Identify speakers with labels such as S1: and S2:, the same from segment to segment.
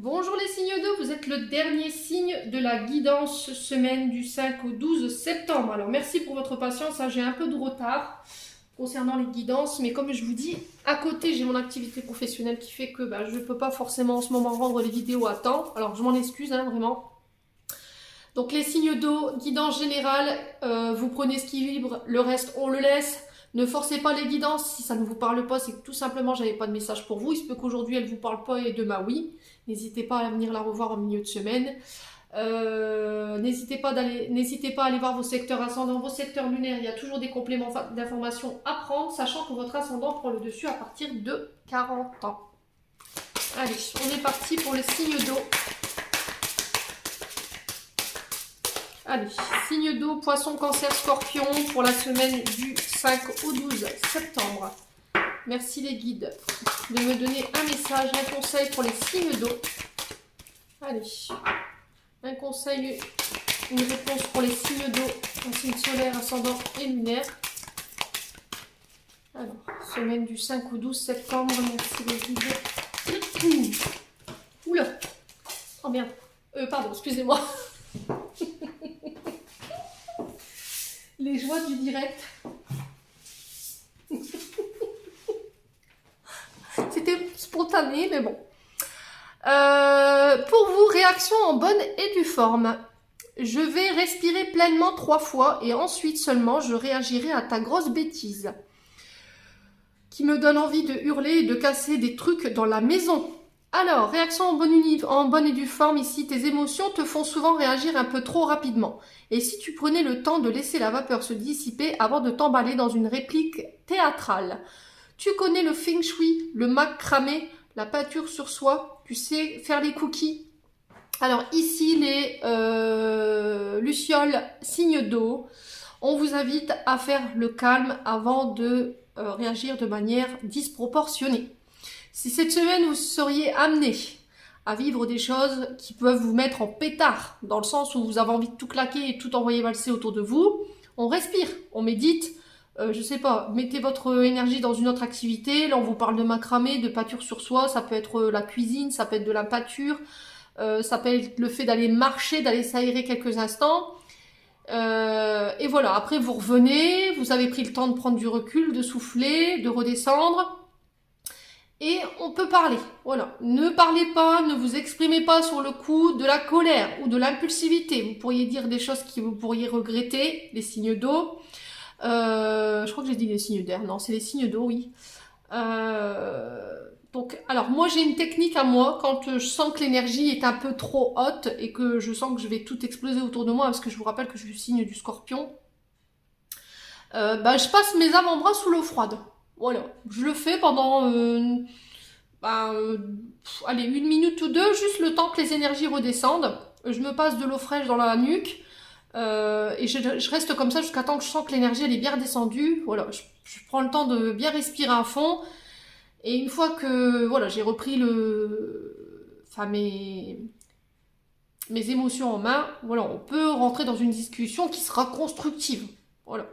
S1: Bonjour les signes d'eau, vous êtes le dernier signe de la guidance semaine du 5 au 12 septembre. Alors merci pour votre patience, j'ai un peu de retard concernant les guidances, mais comme je vous dis, à côté j'ai mon activité professionnelle qui fait que je ne peux pas forcément en ce moment rendre les vidéos à temps. Alors je m'en excuse vraiment. Donc les signes d'eau, guidance générale, vous prenez ce qui vibre, le reste on le laisse. Ne forcez pas les guidances, si ça ne vous parle pas, c'est que tout simplement j'avais pas de message pour vous. Il se peut qu'aujourd'hui elle ne vous parle pas et demain oui. N'hésitez pas à venir la revoir en milieu de semaine. N'hésitez pas à aller voir vos secteurs ascendants, vos secteurs lunaires. Il y a toujours des compléments d'informations à prendre, sachant que votre ascendant prend le dessus à partir de 40 ans. Allez, on est parti pour les signes d'eau. Allez, signe d'eau, poisson, cancer, scorpion pour la semaine du 5 au 12 septembre. Merci les guides de me donner un message, un conseil pour les signes d'eau. Allez, un conseil, une réponse pour les signes d'eau, en signe solaire, ascendant et lunaire. Alors, semaine du 5 au 12 septembre, merci les guides. Oula, oh merde, pardon, excusez-moi. Les joies du direct. C'était spontané, mais bon. Pour vous, réaction en bonne et due forme. Je vais respirer pleinement 3 fois et ensuite seulement je réagirai à ta grosse bêtise qui me donne envie de hurler et de casser des trucs dans la maison. Alors, réaction en bonne et due forme, ici, tes émotions te font souvent réagir un peu trop rapidement. Et si tu prenais le temps de laisser la vapeur se dissiper avant de t'emballer dans une réplique théâtrale. Tu connais le feng shui, le macramé, la peinture sur soie, tu sais faire les cookies. Alors ici, les lucioles signes d'eau, on vous invite à faire le calme avant de réagir de manière disproportionnée. Si cette semaine, vous seriez amené à vivre des choses qui peuvent vous mettre en pétard, dans le sens où vous avez envie de tout claquer et tout envoyer valser autour de vous, on respire, on médite, je sais pas, mettez votre énergie dans une autre activité. Là, on vous parle de macramé, de peinture sur soie, ça peut être la cuisine, ça peut être de la peinture, ça peut être le fait d'aller marcher, d'aller s'aérer quelques instants. Et voilà, après vous revenez, vous avez pris le temps de prendre du recul, de souffler, de redescendre. Et on peut parler, voilà. Ne parlez pas, ne vous exprimez pas sur le coup de la colère ou de l'impulsivité. Vous pourriez dire des choses que vous pourriez regretter, les signes d'eau. Je crois que j'ai dit les signes d'air, non, c'est les signes d'eau, oui. Donc, alors moi j'ai une technique à moi, quand je sens que l'énergie est un peu trop haute et que je sens que je vais tout exploser autour de moi, parce que je vous rappelle que je suis signe du scorpion, je passe mes avant-bras sous l'eau froide. Voilà, je le fais pendant allez, 1 minute ou 2, juste le temps que les énergies redescendent. Je me passe de l'eau fraîche dans la nuque et je reste comme ça jusqu'à temps que je sens que l'énergie elle est bien redescendue. Voilà, je prends le temps de bien respirer à fond. Et une fois que voilà, j'ai repris mes émotions en main, voilà, on peut rentrer dans une discussion qui sera constructive. Voilà.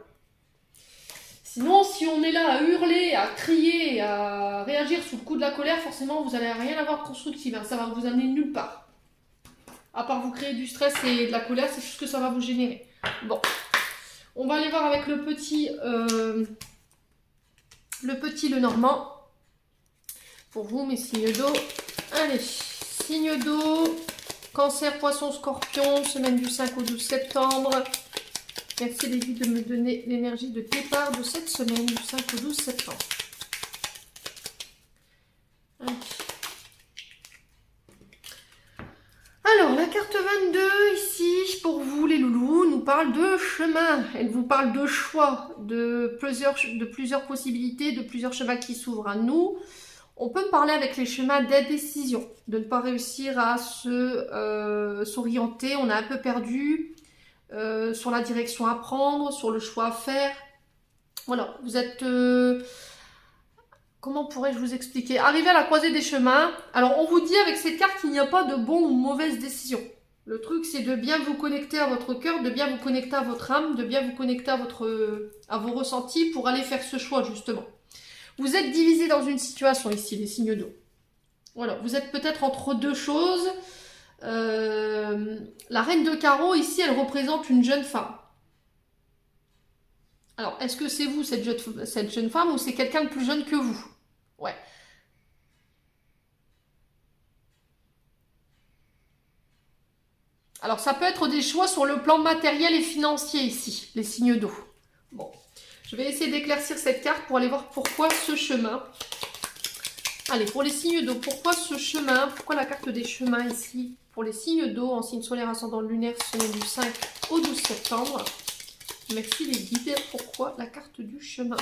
S1: Sinon, si on est là à hurler, à crier, à réagir sous le coup de la colère, forcément, vous n'allez rien avoir de constructif. Ça va vous amener nulle part. À part vous créer du stress et de la colère, c'est juste que ça va vous générer. Bon, on va aller voir avec le petit Lenormand. Pour vous, mes signes d'eau. Allez, signes d'eau, cancer, poisson, scorpion, semaine du 5 au 12 septembre. Merci les guides de me donner l'énergie de départ de cette semaine du 5 au 12 septembre. Allez. Alors, la carte 22, ici, pour vous les loulous, nous parle de chemin. Elle vous parle de choix, de plusieurs possibilités, de plusieurs chemins qui s'ouvrent à nous. On peut parler avec les chemins d'indécision, de ne pas réussir à s'orienter, on a un peu perdu. Sur la direction à prendre, sur le choix à faire. Voilà, vous êtes... comment pourrais-je vous expliquer? Arrivé à la croisée des chemins. Alors, on vous dit avec cette carte qu'il n'y a pas de bonne ou mauvaise décision. Le truc, c'est de bien vous connecter à votre cœur, de bien vous connecter à votre âme, de bien vous connecter à vos ressentis pour aller faire ce choix, justement. Vous êtes divisé dans une situation ici, les signes d'eau. Voilà, vous êtes peut-être entre deux choses. La reine de carreau, ici, elle représente une jeune femme. Alors, est-ce que c'est vous, cette jeune femme, ou c'est quelqu'un de plus jeune que vous? Ouais. Alors, ça peut être des choix sur le plan matériel et financier ici, les signes d'eau. Bon, je vais essayer d'éclaircir cette carte pour aller voir pourquoi ce chemin. Allez, pour les signes d'eau, pourquoi ce chemin? Pourquoi la carte des chemins ici? Pour les signes d'eau en signe solaire ascendant lunaire, semaine du 5 au 12 septembre. Merci les guides. Pourquoi la carte du chemin?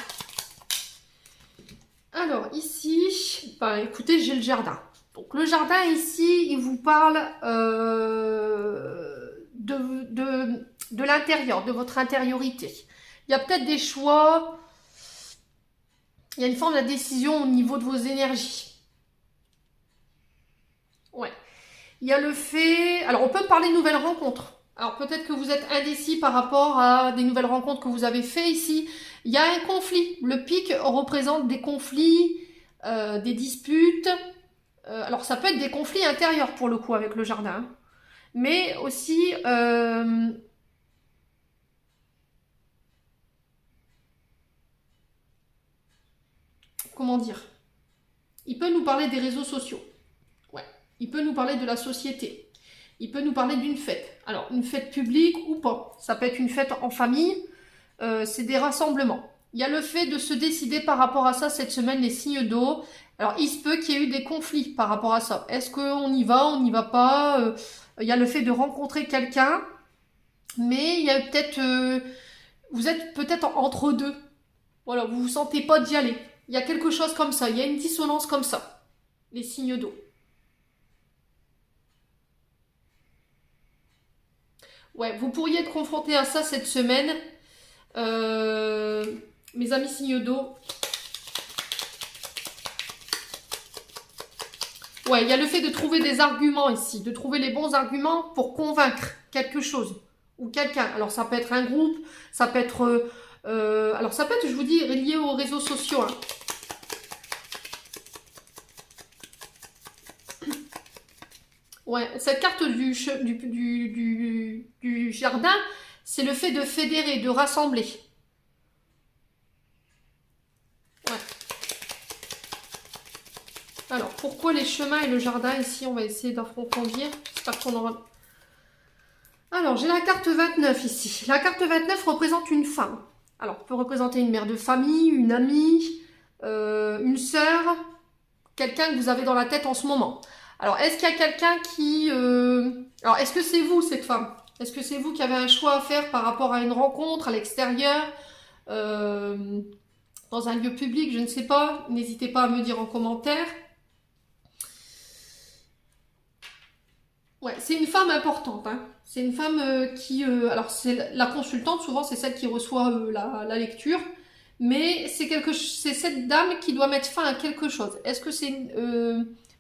S1: Alors, ici, bah, écoutez, j'ai le jardin. Donc, le jardin, ici, il vous parle de l'intérieur, de votre intériorité. Il y a peut-être des choix, il y a une forme de décision au niveau de vos énergies. Ouais. Il y a le fait... Alors, on peut parler de nouvelles rencontres. Alors, peut-être que vous êtes indécis par rapport à des nouvelles rencontres que vous avez fait ici. Il y a un conflit. Le pic représente des conflits, des disputes. Alors, ça peut être des conflits intérieurs, pour le coup, avec le jardin. Mais aussi... comment dire? Il peut nous parler des réseaux sociaux. Ouais. Il peut nous parler de la société. Il peut nous parler d'une fête. Alors, une fête publique ou pas. Ça peut être une fête en famille. C'est des rassemblements. Il y a le fait de se décider par rapport à ça cette semaine, les signes d'eau. Alors, il se peut qu'il y ait eu des conflits par rapport à ça. Est-ce qu'on y va, on n'y va pas? Il y a le fait de rencontrer quelqu'un. Mais il y a peut-être... vous êtes peut-être entre deux. Voilà, vous vous sentez pas d'y aller. Il y a quelque chose comme ça. Il y a une dissonance comme ça. Les signes d'eau. Ouais, vous pourriez être confronté à ça cette semaine. Mes amis signes d'eau. Ouais, il y a le fait de trouver des arguments ici, de trouver les bons arguments pour convaincre quelque chose ou quelqu'un. Alors ça peut être un groupe, ça peut être... alors ça peut être, je vous dis, lié aux réseaux sociaux. Hein. Ouais, cette carte du jardin, c'est le fait de fédérer, de rassembler. Ouais. Alors, pourquoi les chemins et le jardin ici? On va essayer d'approfondir. J'espère qu'on aura... Alors, j'ai la carte 29 ici. La carte 29 représente une femme. Alors, peut représenter une mère de famille, une amie, une sœur, quelqu'un que vous avez dans la tête en ce moment. Alors, est-ce qu'il y a quelqu'un qui... Alors, est-ce que c'est vous, cette femme? Est-ce que c'est vous qui avez un choix à faire par rapport à une rencontre à l'extérieur, dans un lieu public, je ne sais pas. N'hésitez pas à me dire en commentaire. Ouais, c'est une femme importante. Hein. C'est une femme qui... alors, c'est la consultante, souvent, c'est celle qui reçoit la lecture. Mais c'est cette dame qui doit mettre fin à quelque chose. Est-ce que c'est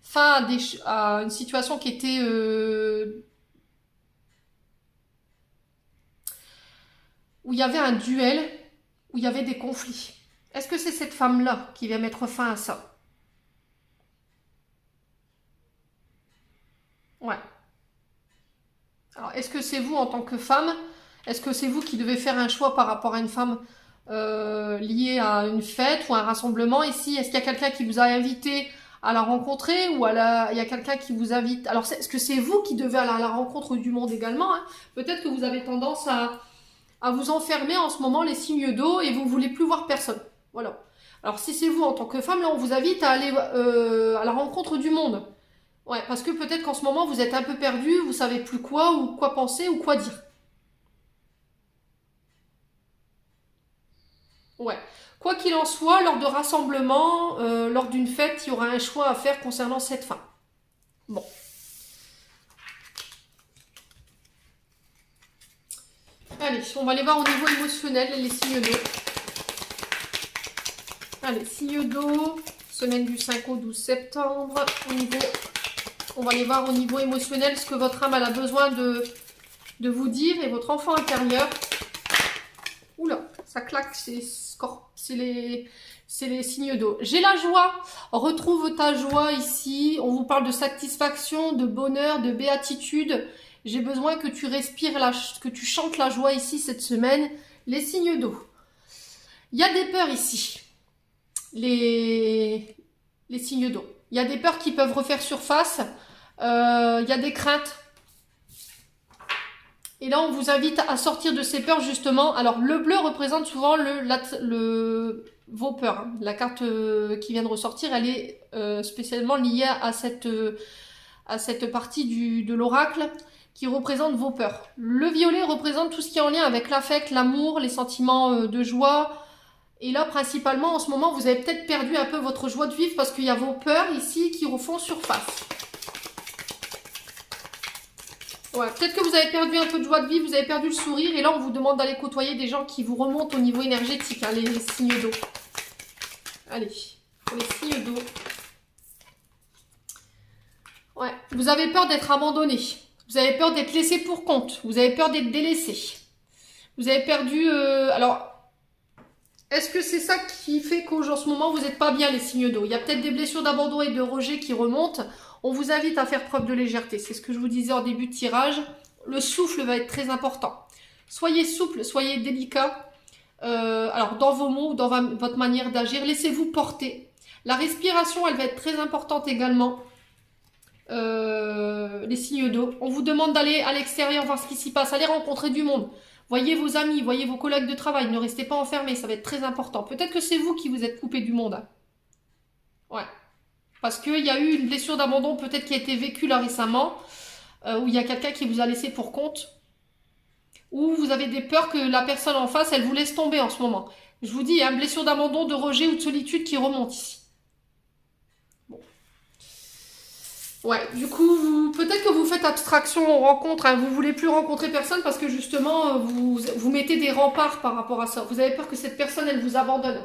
S1: fin à une situation qui était... où il y avait un duel, où il y avait des conflits? Est-ce que c'est cette femme-là qui vient mettre fin à ça? Ouais. Alors, est-ce que c'est vous en tant que femme? Est-ce que c'est vous qui devez faire un choix par rapport à une femme liée à une fête ou un rassemblement ici? Est-ce qu'il y a quelqu'un qui vous a invité à la rencontrer ou il y a quelqu'un qui vous invite? Alors, est-ce que c'est vous qui devez aller à la rencontre du monde également? Hein? Peut-être que vous avez tendance à vous enfermer en ce moment les signes d'eau et vous ne voulez plus voir personne. Voilà. Alors, si c'est vous en tant que femme, là, on vous invite à aller à la rencontre du monde. Ouais, parce que peut-être qu'en ce moment, vous êtes un peu perdu, vous savez plus quoi, ou quoi penser, ou quoi dire. Ouais. Quoi qu'il en soit, lors de rassemblements, lors d'une fête, il y aura un choix à faire concernant cette femme. Bon. Allez, on va aller voir au niveau émotionnel les signes d'eau. Allez, signes d'eau, semaine du 5 au 12 septembre. On va aller voir au niveau émotionnel ce que votre âme elle a besoin de vous dire et votre enfant intérieur. Oula, ça claque, c'est c'est les signes d'eau. J'ai la joie. Retrouve ta joie ici. On vous parle de satisfaction, de bonheur, de béatitude. J'ai besoin que tu respires, que tu chantes la joie ici cette semaine. Les signes d'eau. Il y a des peurs ici. Les signes d'eau. Il y a des peurs qui peuvent refaire surface. Il y a des craintes. Et là, on vous invite à sortir de ces peurs, justement. Alors, le bleu représente souvent vos peurs. La carte qui vient de ressortir, elle est spécialement liée à cette partie de l'oracle qui représente vos peurs. Le violet représente tout ce qui est en lien avec l'affect, l'amour, les sentiments de joie. Et là, principalement, en ce moment, vous avez peut-être perdu un peu votre joie de vivre parce qu'il y a vos peurs ici qui refont surface. Ouais, peut-être que vous avez perdu un peu de joie de vivre, vous avez perdu le sourire, et là on vous demande d'aller côtoyer des gens qui vous remontent au niveau énergétique, hein, les signes d'eau. Allez, pour les signes d'eau. Ouais, vous avez peur d'être abandonné, vous avez peur d'être laissé pour compte, vous avez peur d'être délaissé. Vous avez perdu... alors, est-ce que c'est ça qui fait qu'en ce moment vous n'êtes pas bien les signes d'eau? Il y a peut-être des blessures d'abandon et de rejet qui remontent. On vous invite à faire preuve de légèreté. C'est ce que je vous disais en début de tirage. Le souffle va être très important. Soyez souple, soyez délicat. Alors, dans vos mots, dans votre manière d'agir, laissez-vous porter. La respiration, elle va être très importante également. Les signes d'eau. On vous demande d'aller à l'extérieur voir ce qui s'y passe. Allez rencontrer du monde. Voyez vos amis, voyez vos collègues de travail. Ne restez pas enfermés, ça va être très important. Peut-être que c'est vous qui vous êtes coupé du monde. Ouais. Parce qu'il y a eu une blessure d'abandon peut-être qui a été vécue là récemment, où il y a quelqu'un qui vous a laissé pour compte, ou vous avez des peurs que la personne en face, elle vous laisse tomber en ce moment. Je vous dis, il y a une blessure d'abandon, de rejet ou de solitude qui remonte ici. Bon. Ouais, du coup, peut-être que vous faites abstraction aux rencontres, hein, vous ne voulez plus rencontrer personne parce que justement, vous mettez des remparts par rapport à ça. Vous avez peur que cette personne, elle vous abandonne.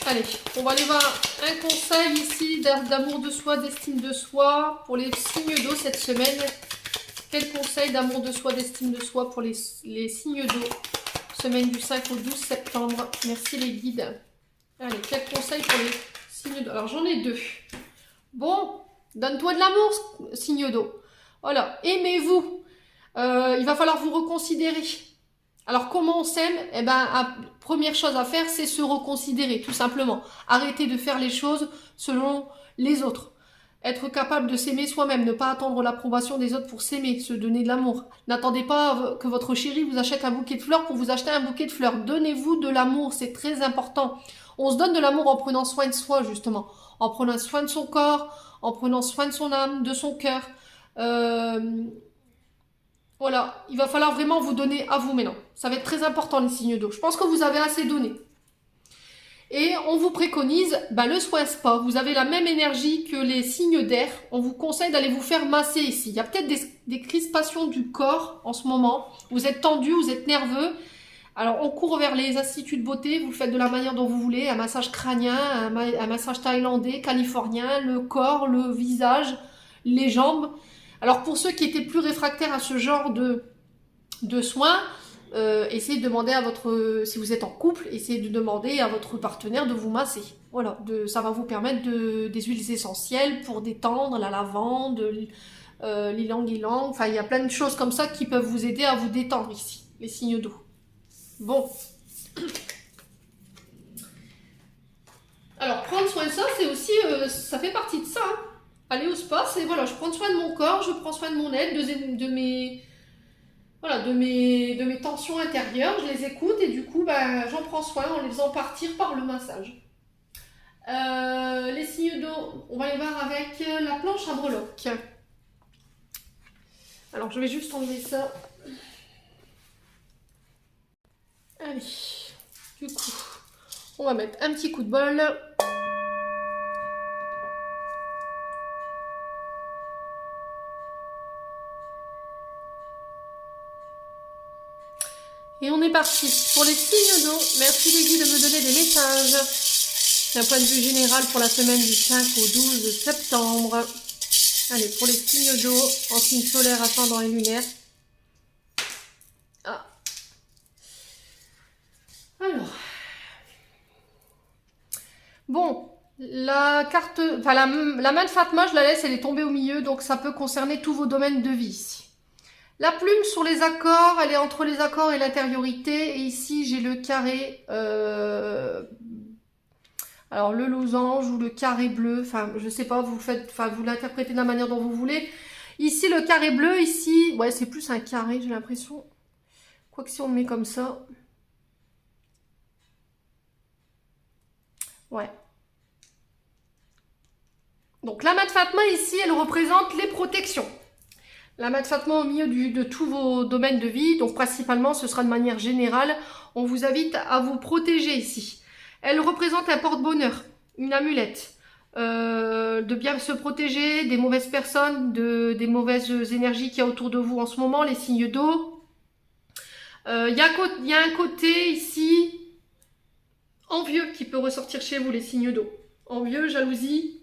S1: Allez, on va aller voir un conseil ici d'amour de soi, d'estime de soi pour les signes d'eau cette semaine. Quel conseil d'amour de soi, d'estime de soi pour les signes d'eau, semaine du 5 au 12 septembre. Merci les guides. Allez, quel conseil pour les signes d'eau? Alors j'en ai deux. Bon, donne-toi de l'amour, signe d'eau. Voilà, aimez-vous. Il va falloir vous reconsidérer. Alors, comment on s'aime? Eh ben, la première chose à faire, c'est se reconsidérer, tout simplement. Arrêter de faire les choses selon les autres. Être capable de s'aimer soi-même, ne pas attendre l'approbation des autres pour s'aimer, se donner de l'amour. N'attendez pas que votre chéri vous achète un bouquet de fleurs pour vous acheter un bouquet de fleurs. Donnez-vous de l'amour, c'est très important. On se donne de l'amour en prenant soin de soi, justement. En prenant soin de son corps, en prenant soin de son âme, de son cœur. Voilà, il va falloir vraiment vous donner à vous maintenant. Ça va être très important les signes d'eau. Je pense que vous avez assez donné. Et on vous préconise le soin spa. Vous avez la même énergie que les signes d'air. On vous conseille d'aller vous faire masser ici. Il y a peut-être des crispations du corps en ce moment. Vous êtes tendu, vous êtes nerveux. Alors on court vers les instituts de beauté. Vous le faites de la manière dont vous voulez. Un massage crânien, un massage thaïlandais, californien, le corps, le visage, les jambes. Alors pour ceux qui étaient plus réfractaires à ce genre de soins, essayez de demander à si vous êtes en couple, essayez de demander à votre partenaire de vous masser. Voilà, ça va vous permettre des huiles essentielles pour détendre, la lavande, l'ylang-ylang, enfin il y a plein de choses comme ça qui peuvent vous aider à vous détendre ici, les signes d'eau. Bon. Alors prendre soin de ça, c'est aussi, ça fait partie de ça, hein. Aller au spa, c'est voilà, je prends soin de mon corps, je prends soin de mon aide, de mes tensions intérieures, je les écoute et du coup, j'en prends soin en les faisant partir par le massage. Les signes d'eau, on va les voir avec la planche à breloques. Alors, je vais juste enlever ça. Allez, du coup, on va mettre un petit coup de bol. Et on est parti pour les signes d'eau. Merci les guides de me donner des messages d'un point de vue général pour la semaine du 5 au 12 septembre. Allez, pour les signes d'eau en signe solaire, ascendant et lunaire. Ah. Alors, bon, la carte, enfin la main de Fatma, je la laisse, elle est tombée au milieu, donc ça peut concerner tous vos domaines de vie ici. La plume sur les accords, elle est entre les accords et l'intériorité, et ici j'ai le carré, alors le losange ou le carré bleu, enfin je sais pas, vous le faites, enfin vous l'interprétez de la manière dont vous voulez. Ici le carré bleu, ici, ouais c'est plus un carré, j'ai l'impression. Quoique si on le met comme ça, ouais. Donc la mat Fatma ici, elle représente les protections. La mat Fatma au milieu de tous vos domaines de vie, donc principalement ce sera de manière générale, on vous invite à vous protéger ici. Elle représente un porte-bonheur, une amulette, de bien se protéger des mauvaises personnes, des mauvaises énergies qu'il y a autour de vous en ce moment, les signes d'eau. Il y a un côté ici envieux qui peut ressortir chez vous, les signes d'eau. Envieux, jalousie.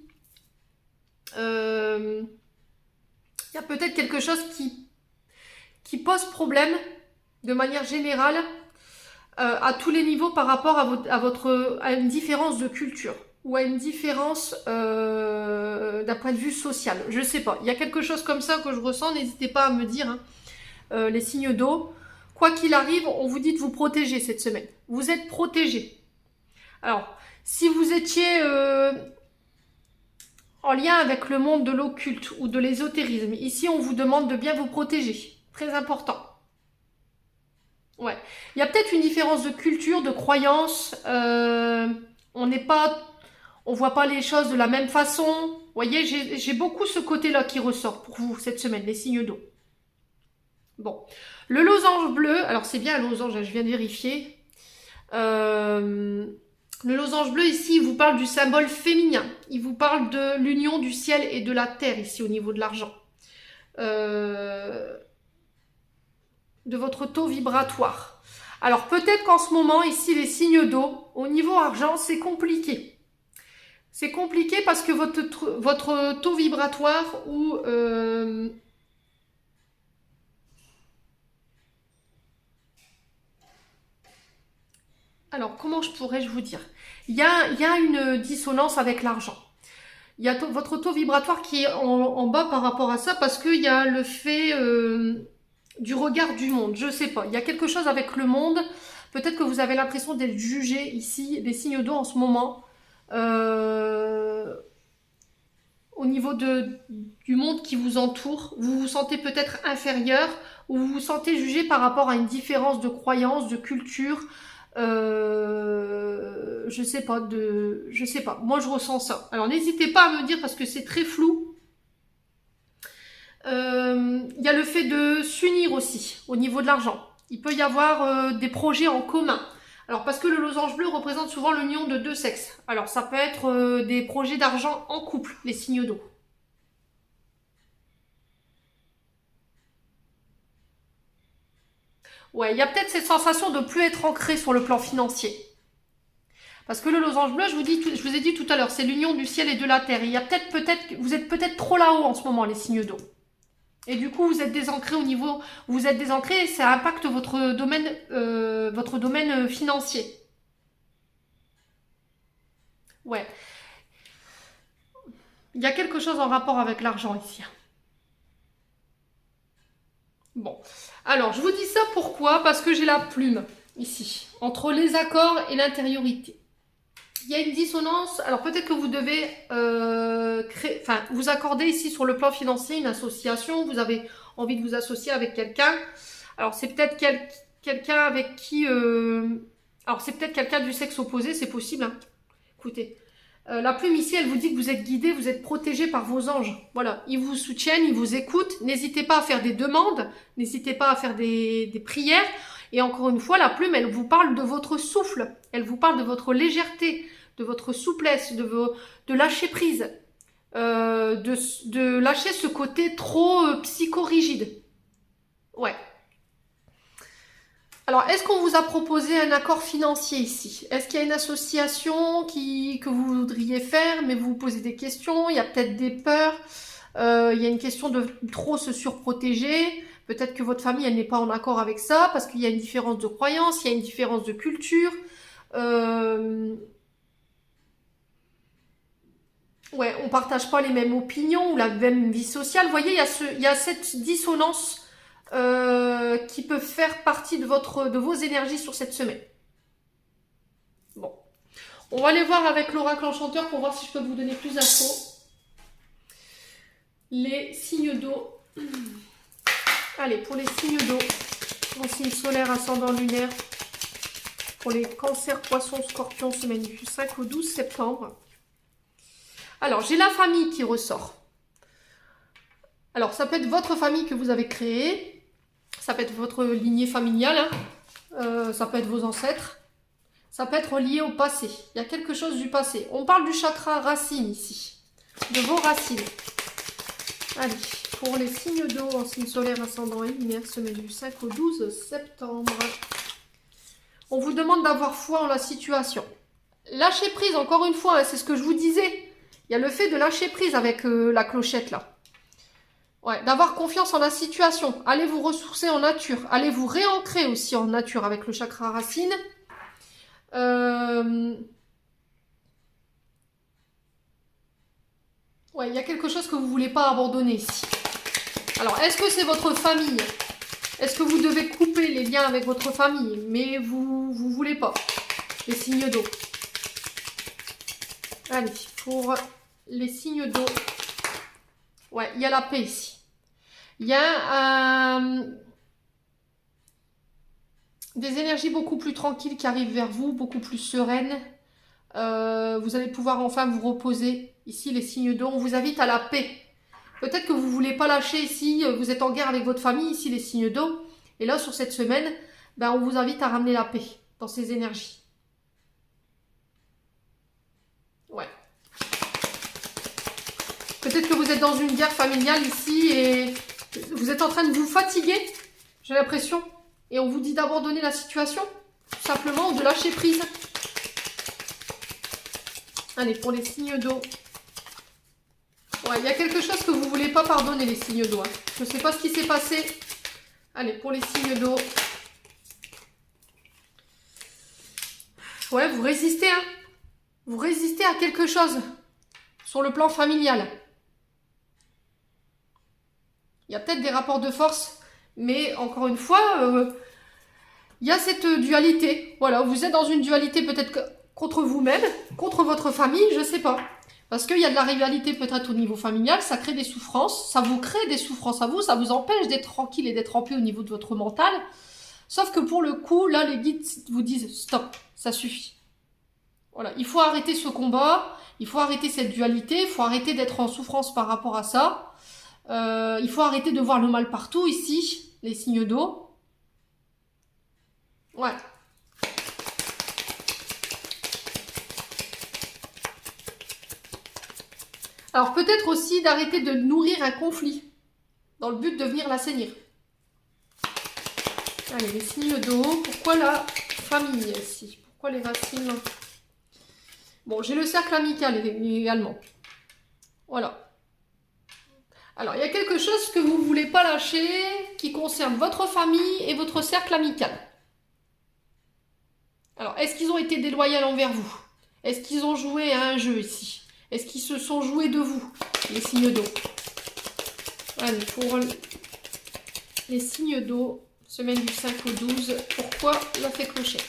S1: Il y a peut-être quelque chose qui pose problème de manière générale à tous les niveaux par rapport à une différence de culture ou à une différence d'un point de vue social. Je sais pas, il y a quelque chose comme ça que je ressens, n'hésitez pas à me dire, hein. Les signes d'eau. Quoi qu'il arrive, on vous dit de vous protéger cette semaine. Vous êtes protégés. Alors, si vous étiez en lien avec le monde de l'occulte ou de l'ésotérisme, ici on vous demande de bien vous protéger. Très important. Ouais. Il y a peut-être une différence de culture, de croyance. On voit pas les choses de la même façon. Vous voyez, j'ai beaucoup ce côté-là qui ressort pour vous cette semaine, les signes d'eau. Bon. Le losange bleu, alors c'est bien un losange, je viens de vérifier. Le losange bleu ici, il vous parle du symbole féminin. Il vous parle de l'union du ciel et de la terre ici au niveau de l'argent. De votre taux vibratoire. Alors peut-être qu'en ce moment ici les signes d'eau, au niveau argent, c'est compliqué. C'est compliqué parce que votre taux vibratoire ou alors, comment pourrais-je vous dire? Il y a une dissonance avec l'argent. Il y a votre taux vibratoire qui est en bas par rapport à ça parce qu'il y a le fait du regard du monde. Je sais pas. Il y a quelque chose avec le monde. Peut-être que vous avez l'impression d'être jugé ici, des signes d'eau en ce moment. Au niveau du monde qui vous entoure. Vous vous sentez peut-être inférieur ou vous vous sentez jugé par rapport à une différence de croyance, de culture. Je sais pas, moi je ressens ça. Alors n'hésitez pas à me dire parce que c'est très flou. Il y a le fait de s'unir aussi au niveau de l'argent. Il peut y avoir des projets en commun. Alors parce que le losange bleu représente souvent l'union de deux sexes. Alors ça peut être des projets d'argent en couple, les signes d'eau. Ouais, il y a peut-être cette sensation de plus être ancré sur le plan financier. Parce que le losange bleu, je vous ai dit tout à l'heure, c'est l'union du ciel et de la terre. Il y a vous êtes peut-être trop là-haut en ce moment, les signes d'eau. Et du coup, vous êtes désancré et ça impacte votre domaine financier. Ouais. Il y a quelque chose en rapport avec l'argent ici. Bon. Alors, je vous dis ça pourquoi? Parce que j'ai la plume ici, entre les accords et l'intériorité. Il y a une dissonance. Alors peut-être que vous devez vous accorder ici sur le plan financier une association. Vous avez envie de vous associer avec quelqu'un. Alors c'est peut-être quelqu'un avec qui... alors c'est peut-être quelqu'un du sexe opposé, c'est possible. Hein. Écoutez, la plume ici, elle vous dit que vous êtes guidé, vous êtes protégé par vos anges. Voilà, ils vous soutiennent, ils vous écoutent. N'hésitez pas à faire des demandes, n'hésitez pas à faire des prières. Et encore une fois, la plume, elle vous parle de votre souffle, elle vous parle de votre légèreté, de votre souplesse, de lâcher prise, de lâcher ce côté trop psychorigide. Ouais. Alors, est-ce qu'on vous a proposé un accord financier ici? Est-ce qu'il y a une association que vous voudriez faire, mais vous vous posez des questions? Il y a peut-être des peurs. Il y a une question de trop se surprotéger. Peut-être que votre famille, elle n'est pas en accord avec ça, parce qu'il y a une différence de croyance, il y a une différence de culture. Ouais, on partage pas les mêmes opinions ou la même vie sociale. Vous voyez, il y a cette dissonance qui peut faire partie de vos énergies sur cette semaine. Bon. On va aller voir avec l'oracle enchanteur pour voir si je peux vous donner plus d'infos. Les signes d'eau. Allez, pour les signes d'eau, en signe solaire, ascendant lunaire, pour les cancers, poissons, scorpions, semaine du 5 au 12 septembre. Alors, j'ai la famille qui ressort. Alors, ça peut être votre famille que vous avez créée, ça peut être votre lignée familiale, hein. Ça peut être vos ancêtres, ça peut être lié au passé. Il y a quelque chose du passé. On parle du chakra racine ici, de vos racines. Allez, pour les signes d'eau en signe solaire, ascendant et lunaire, semaine du 5 au 12 septembre. On vous demande d'avoir foi en la situation. Lâchez prise, encore une fois, hein, c'est ce que je vous disais. Il y a le fait de lâcher prise avec la clochette là. Ouais, d'avoir confiance en la situation. Allez vous ressourcer en nature. Allez vous réancrer aussi en nature avec le chakra racine. Ouais, il y a quelque chose que vous ne voulez pas abandonner ici. Alors, est-ce que c'est votre famille? Est-ce que vous devez couper les liens avec votre famille? Mais vous ne voulez pas. Les signes d'eau. Allez, pour les signes d'eau. Ouais, il y a la paix ici. Il y a des énergies beaucoup plus tranquilles qui arrivent vers vous, beaucoup plus sereines. Vous allez pouvoir enfin vous reposer. Ici, les signes d'eau, on vous invite à la paix. Peut-être que vous ne voulez pas lâcher ici, vous êtes en guerre avec votre famille, ici les signes d'eau. Et là, sur cette semaine, ben, on vous invite à ramener la paix dans ces énergies. Ouais. Peut-être que vous êtes dans une guerre familiale ici et vous êtes en train de vous fatiguer, j'ai l'impression. Et on vous dit d'abandonner la situation, tout simplement, ou de lâcher prise. Allez, pour les signes d'eau. Ouais, il y a quelque chose que vous ne voulez pas pardonner, les signes d'eau. Hein. Je ne sais pas ce qui s'est passé. Allez, pour les signes d'eau. Ouais, vous résistez, hein. Vous résistez à quelque chose sur le plan familial. Il y a peut-être des rapports de force, mais encore une fois, il y a cette dualité. Voilà, vous êtes dans une dualité peut-être contre vous-même, contre votre famille, je ne sais pas. Parce qu'il y a de la rivalité peut-être au niveau familial, ça crée des souffrances, ça vous crée des souffrances à vous, ça vous empêche d'être tranquille et d'être en paix au niveau de votre mental. Sauf que pour le coup, là, les guides vous disent « stop, ça suffit ». Voilà, il faut arrêter ce combat, il faut arrêter cette dualité, il faut arrêter d'être en souffrance par rapport à ça. Il faut arrêter de voir le mal partout ici, les signes d'eau. Ouais. Alors peut-être aussi d'arrêter de nourrir un conflit dans le but de venir l'assainir. Allez, les signes d'eau. Pourquoi la famille ici? Pourquoi les racines? Bon, j'ai le cercle amical également. Voilà. Alors, il y a quelque chose que vous ne voulez pas lâcher qui concerne votre famille et votre cercle amical. Alors, est-ce qu'ils ont été déloyaux envers vous? Est-ce qu'ils ont joué à un jeu ici? Est-ce qu'ils se sont joués de vous, les signes d'eau? Allez, pour les signes d'eau, semaine du 5 au 12, pourquoi la fée clochette?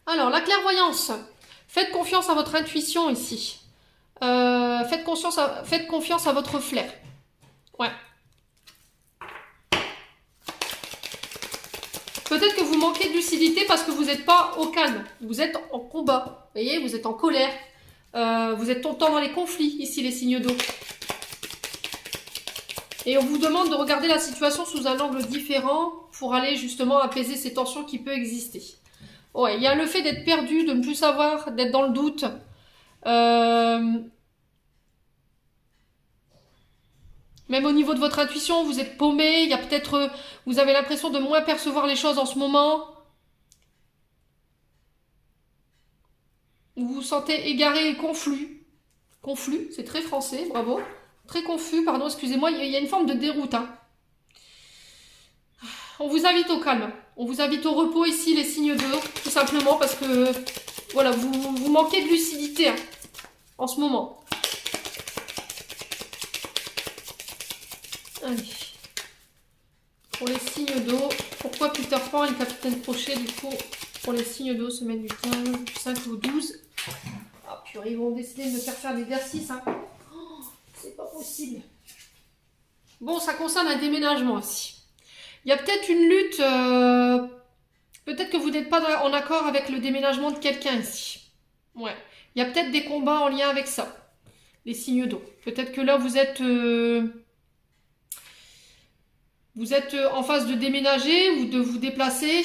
S1: Alors, la clairvoyance. Faites confiance à votre intuition ici. Faites confiance à votre flair. Ouais. Peut-être que vous manquez de lucidité parce que vous n'êtes pas au calme. Vous êtes en combat. Vous voyez, vous êtes en colère. Vous êtes tout le temps dans les conflits, ici, les signes d'eau. Et on vous demande de regarder la situation sous un angle différent pour aller justement apaiser ces tensions qui peuvent exister. Ouais, il y a le fait d'être perdu, de ne plus savoir, d'être dans le doute. Même au niveau de votre intuition, vous êtes paumé. Il y a peut-être, vous avez l'impression de moins percevoir les choses en ce moment. Vous vous sentez égaré et confus. Confus, c'est très français, bravo. Très confus, pardon, excusez-moi, il y a une forme de déroute. Hein. On vous invite au calme. On vous invite au repos ici, les signes d'eau, tout simplement parce que, voilà, vous manquez de lucidité hein, en ce moment. Allez. Pour les signes d'eau, pourquoi Peter Pan et le Capitaine Crochet, du coup, pour les signes d'eau, semaine du 15, du 5 au 12. Ah, purée, ils vont décider de me faire l'exercice, hein. Oh, c'est pas possible. Bon, ça concerne un déménagement aussi. Il y a peut-être une lutte, peut-être que vous n'êtes pas en accord avec le déménagement de quelqu'un ici. Ouais, il y a peut-être des combats en lien avec ça, les signes d'eau. Peut-être que là, vous êtes en phase de déménager ou de vous déplacer.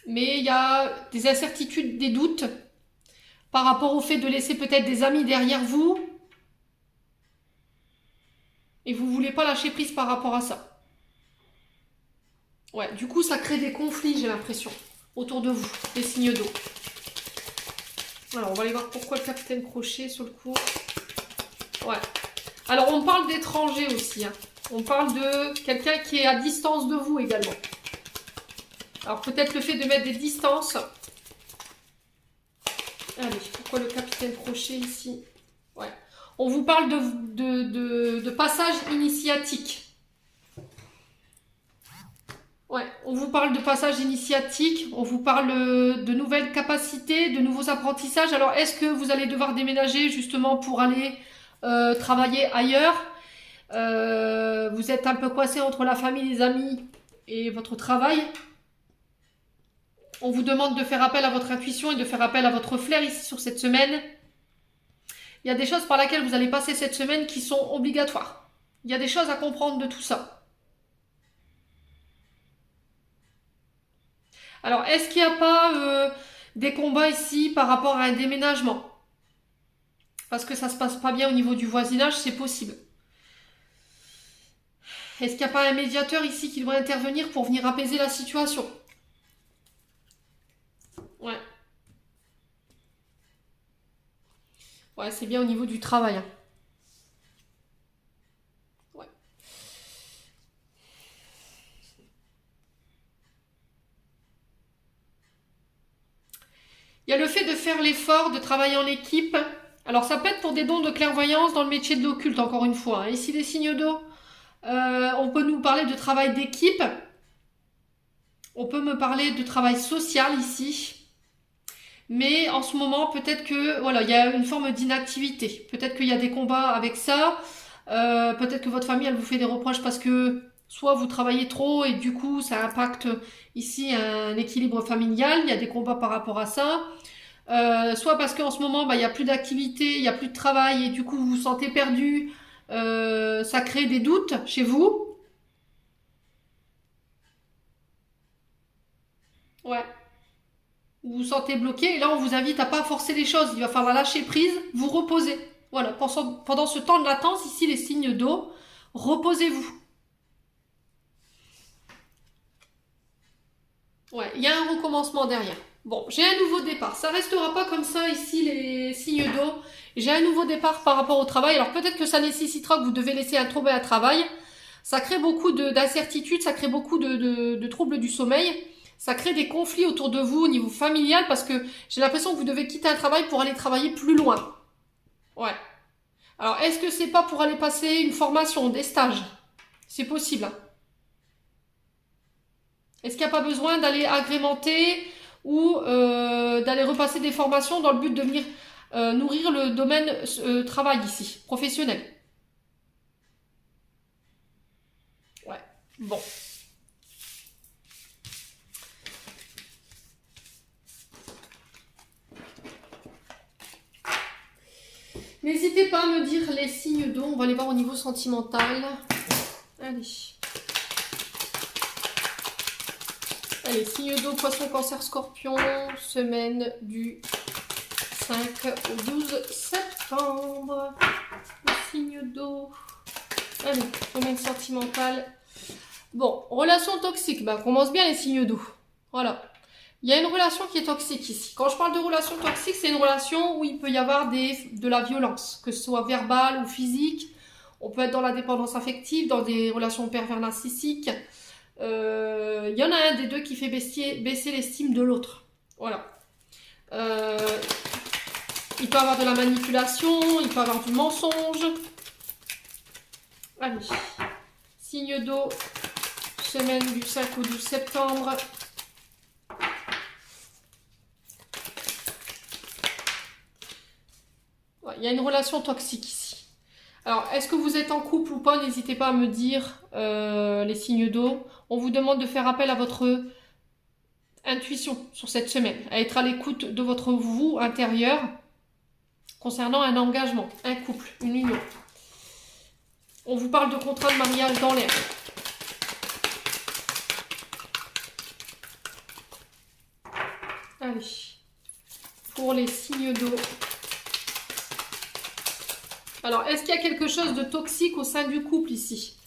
S1: Mais il y a des incertitudes, des doutes par rapport au fait de laisser peut-être des amis derrière vous. Et vous ne voulez pas lâcher prise par rapport à ça. Ouais, du coup, ça crée des conflits, j'ai l'impression, autour de vous, les signes d'eau. Alors, on va aller voir pourquoi le Capitaine Crochet sur le coup. Ouais. Alors, on parle d'étrangers aussi. Hein. On parle de quelqu'un qui est à distance de vous également. Alors, peut-être le fait de mettre des distances. Allez, pourquoi le Capitaine Crochet ici? Ouais. On vous parle de passage initiatique. Ouais, on vous parle de passage initiatique, on vous parle de nouvelles capacités, de nouveaux apprentissages. Alors, est-ce que vous allez devoir déménager justement pour aller travailler ailleurs? Vous êtes un peu coincé entre la famille, les amis et votre travail. On vous demande de faire appel à votre intuition et de faire appel à votre flair ici sur cette semaine. Il y a des choses par lesquelles vous allez passer cette semaine qui sont obligatoires. Il y a des choses à comprendre de tout ça. Alors, est-ce qu'il n'y a pas des combats ici par rapport à un déménagement? Parce que ça se passe pas bien au niveau du voisinage, c'est possible. Est-ce qu'il n'y a pas un médiateur ici qui doit intervenir pour venir apaiser la situation? Ouais. Ouais, c'est bien au niveau du travail. Hein. Ouais. Il y a le fait de faire l'effort, de travailler en équipe. Alors, ça peut être pour des dons de clairvoyance dans le métier de l'occulte, encore une fois. Hein. Ici, les signes d'eau, on peut nous parler de travail d'équipe. On peut me parler de travail social ici. Mais en ce moment, peut-être que voilà, il y a une forme d'inactivité. Peut-être qu'il y a des combats avec ça. Peut-être que votre famille, elle vous fait des reproches parce que soit vous travaillez trop et du coup, ça impacte ici un équilibre familial. Il y a des combats par rapport à ça. Soit parce qu'en ce moment, bah, il n'y a plus d'activité, il n'y a plus de travail et du coup, vous vous sentez perdu. Ça crée des doutes chez vous. Ouais. Vous vous sentez bloqué et là on vous invite à pas forcer les choses, il va falloir lâcher prise, vous reposer. Voilà, pendant ce temps de latence, ici les signes d'eau, reposez-vous. Ouais, il y a un recommencement derrière. Bon, j'ai un nouveau départ, ça restera pas comme ça ici les signes d'eau. J'ai un nouveau départ par rapport au travail, alors peut-être que ça nécessitera que vous devez laisser tomber un travail. Ça crée beaucoup d'incertitudes, ça crée beaucoup de troubles du sommeil. Ça crée des conflits autour de vous au niveau familial parce que j'ai l'impression que vous devez quitter un travail pour aller travailler plus loin. Ouais. Alors, est-ce que c'est pas pour aller passer une formation, des stages? C'est possible. Hein. Est-ce qu'il n'y a pas besoin d'aller agrémenter ou d'aller repasser des formations dans le but de venir nourrir le domaine travail ici, professionnel? Ouais. Bon. N'hésitez pas à me dire les signes d'eau. On va les voir au niveau sentimental. Allez. Allez, signes d'eau, poisson, cancer, scorpion. Semaine du 5 au 12 septembre. Les signes d'eau. Allez, domaine sentimental. Bon, relation toxique. Bah, commence bien les signes d'eau. Voilà. Il y a une relation qui est toxique ici. Quand je parle de relation toxique, c'est une relation où il peut y avoir de la violence, que ce soit verbale ou physique. On peut être dans la dépendance affective, dans des relations pervers narcissiques. y en a un des deux qui fait baisser l'estime de l'autre. Voilà. Il peut avoir de la manipulation, il peut avoir du mensonge. Allez. Signe d'eau, semaine du 5 au 12 septembre. Il y a une relation toxique ici. Alors, est-ce que vous êtes en couple ou pas? N'hésitez pas à me dire, les signes d'eau. On vous demande de faire appel à votre intuition sur cette semaine, à être à l'écoute de votre vous intérieur concernant un engagement, un couple, une union. On vous parle de contrat de mariage dans l'air. Allez, pour les signes d'eau. Alors, est-ce qu'il y a quelque chose de toxique au sein du couple ici?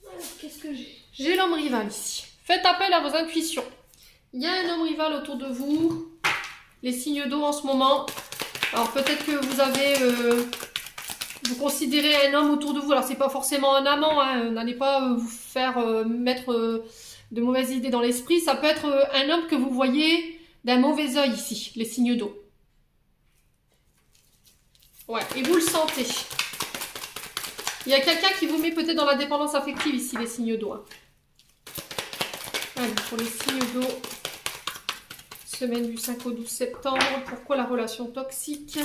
S1: Alors, qu'est-ce que j'ai? J'ai l'homme rival ici. Faites appel à vos intuitions. Il y a un homme rival autour de vous. Les signes d'eau en ce moment. Alors, peut-être que vous avez... vous considérez un homme autour de vous. Alors, c'est pas forcément un amant. Hein. N'allez pas vous faire mettre de mauvaises idées dans l'esprit. Ça peut être un homme que vous voyez d'un mauvais œil ici, les signes d'eau. Ouais, et vous le sentez. Il y a quelqu'un qui vous met peut-être dans la dépendance affective ici, les signes d'eau. Hein. Allez, pour les signes d'eau, semaine du 5 au 12 septembre. Pourquoi la relation toxique?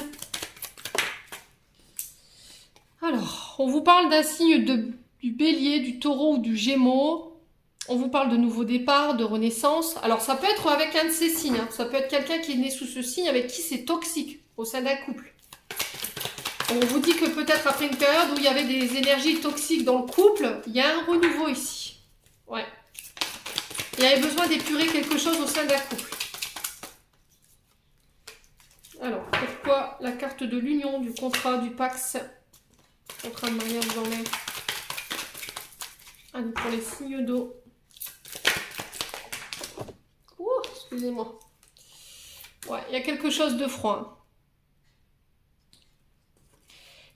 S1: Alors, on vous parle d'un signe du bélier, du taureau ou du gémeaux. On vous parle de nouveau départ, de renaissance. Alors, ça peut être avec un de ces signes. Hein. Ça peut être quelqu'un qui est né sous ce signe avec qui c'est toxique au sein d'un couple. On vous dit que peut-être après une période où il y avait des énergies toxiques dans le couple, il y a un renouveau ici. Ouais. Il y avait besoin d'épurer quelque chose au sein d'un couple. Alors, pourquoi la carte de l'union, du contrat, du pax, contrat de mariage dans l'air? Allez, pour les signes d'eau. Ouh, excusez-moi. Ouais, il y a quelque chose de froid. Hein.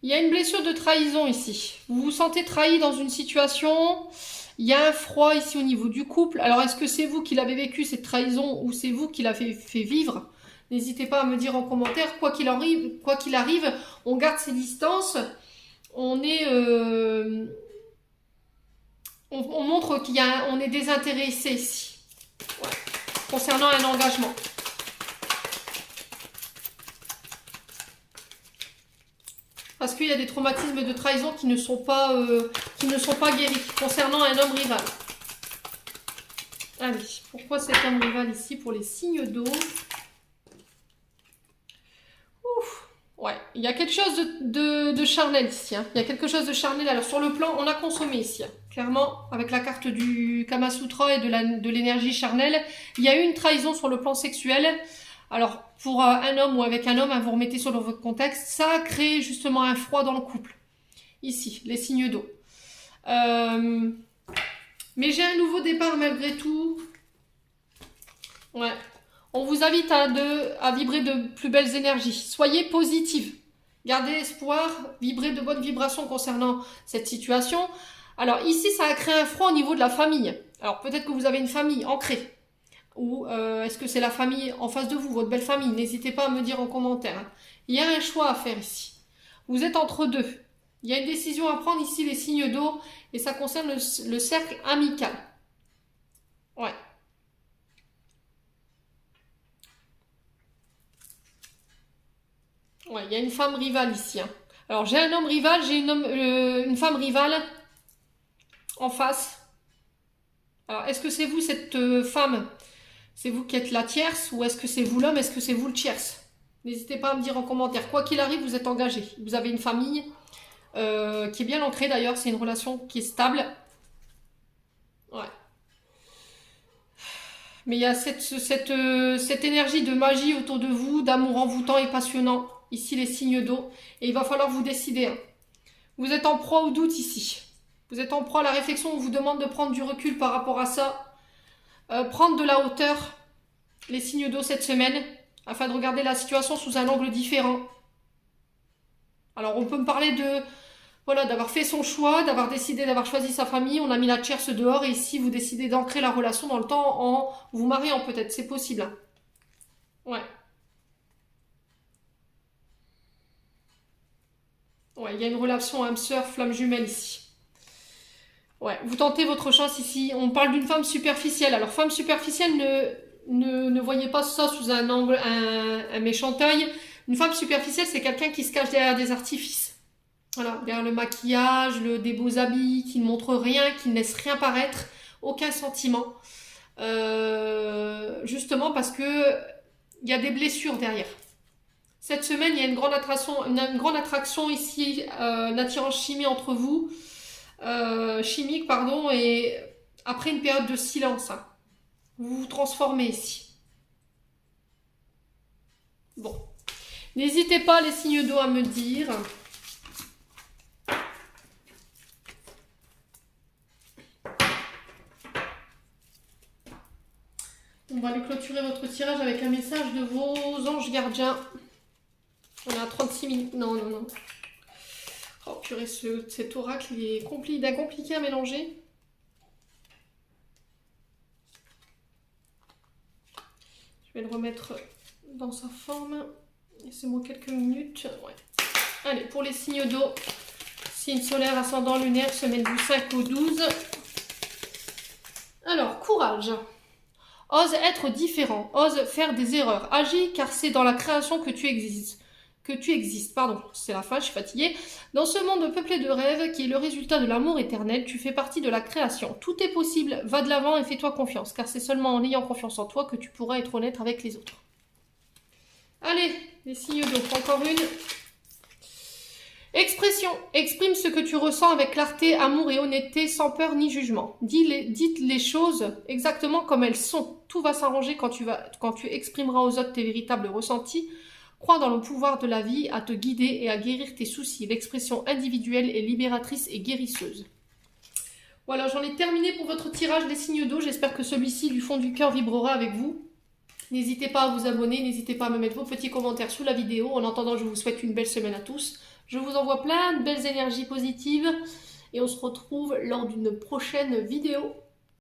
S1: Il y a une blessure de trahison ici. Vous vous sentez trahi dans une situation. Il y a un froid ici au niveau du couple. Alors, est-ce que c'est vous qui l'avez vécu, cette trahison, ou c'est vous qui l'avez fait vivre? N'hésitez pas à me dire en commentaire. Quoi qu'il arrive, on garde ses distances. On est... on montre qu'on est désintéressé ici. Ouais. Concernant un engagement. Parce qu'il y a des traumatismes de trahison qui ne sont pas guéris concernant un homme rival. Allez, pourquoi cet homme rival ici pour les signes d'eau? Ouf, ouais, il y a quelque chose de charnel ici. Hein. Il y a quelque chose de charnel. Alors sur le plan, on a consommé ici. Hein. Clairement, avec la carte du Kama Sutra et de l'énergie charnelle, il y a eu une trahison sur le plan sexuel. Alors, pour un homme ou avec un homme, hein, vous remettez sur votre contexte, ça a créé justement un froid dans le couple. Ici, les signes d'eau. Mais j'ai un nouveau départ malgré tout. Ouais. On vous invite à vibrer de plus belles énergies. Soyez positive. Gardez espoir, vibrez de bonnes vibrations concernant cette situation. Alors ici, ça a créé un froid au niveau de la famille. Alors peut-être que vous avez une famille ancrée. Ou est-ce que c'est la famille en face de vous, votre belle famille? N'hésitez pas à me dire en commentaire. Hein. Il y a un choix à faire ici. Vous êtes entre deux. Il y a une décision à prendre ici, les signes d'eau, et ça concerne le cercle amical. Ouais. Ouais, il y a une femme rivale ici. Hein. Alors j'ai un homme rival, j'ai une femme rivale en face. Alors est-ce que c'est vous cette femme? C'est vous qui êtes la tierce ou est-ce que c'est vous l'homme? Est-ce que c'est vous le tierce? N'hésitez pas à me dire en commentaire. Quoi qu'il arrive, vous êtes engagé. Vous avez une famille qui est bien ancrée d'ailleurs. C'est une relation qui est stable. Ouais. Mais il y a cette énergie de magie autour de vous, d'amour envoûtant et passionnant. Ici, les signes d'eau. Et il va falloir vous décider. Hein. Vous êtes en proie au doute ici. Vous êtes en proie à la réflexion. On vous demande de prendre du recul par rapport à ça. Prendre de la hauteur, les signes d'eau cette semaine, afin de regarder la situation sous un angle différent. Alors on peut me parler Voilà, d'avoir fait son choix, d'avoir décidé d'avoir choisi sa famille, on a mis la tierce dehors et ici vous décidez d'ancrer la relation dans le temps en vous mariant peut-être, c'est possible. Hein. Ouais. Ouais, il y a une relation âme sœur, flamme jumelle ici. Ouais, vous tentez votre chance ici. On parle d'une femme superficielle. Alors, femme superficielle, ne voyez pas ça sous un angle, un méchant œil. Une femme superficielle, c'est quelqu'un qui se cache derrière des artifices. Voilà, derrière le maquillage, des beaux habits, qui ne montre rien, qui ne laisse rien paraître, aucun sentiment. Justement parce que il y a des blessures derrière. Cette semaine, il y a une grande attraction ici, une attirance chimique, pardon, et après une période de silence, hein, vous vous transformez ici. Bon, n'hésitez pas les signes d'eau à me dire. On va aller clôturer votre tirage avec un message de vos anges gardiens. On a 36 minutes. Non, non, non. Oh purée, cet oracle, il est compliqué à mélanger. Je vais le remettre dans sa forme. Laissez-moi quelques minutes. Ouais. Allez, pour les signes d'eau, signe solaire, ascendant, lunaire, semaine du 5 au 12. Alors, courage. Ose être différent, ose faire des erreurs. Agis car c'est dans la création que tu existes. Pardon, c'est la fin, je suis fatiguée. Dans ce monde peuplé de rêves qui est le résultat de l'amour éternel, tu fais partie de la création. Tout est possible, va de l'avant et fais-toi confiance, car c'est seulement en ayant confiance en toi que tu pourras être honnête avec les autres. Allez, les signes d'eau, encore une. Expression. Exprime ce que tu ressens avec clarté, amour et honnêteté, sans peur ni jugement. Dites les choses exactement comme elles sont. Tout va s'arranger quand tu exprimeras aux autres tes véritables ressentis. Crois dans le pouvoir de la vie à te guider et à guérir tes soucis. L'expression individuelle est libératrice et guérisseuse. Voilà, j'en ai terminé pour votre tirage des signes d'eau. J'espère que celui-ci, du fond du cœur, vibrera avec vous. N'hésitez pas à vous abonner, n'hésitez pas à me mettre vos petits commentaires sous la vidéo. En attendant, je vous souhaite une belle semaine à tous. Je vous envoie plein de belles énergies positives et on se retrouve lors d'une prochaine vidéo.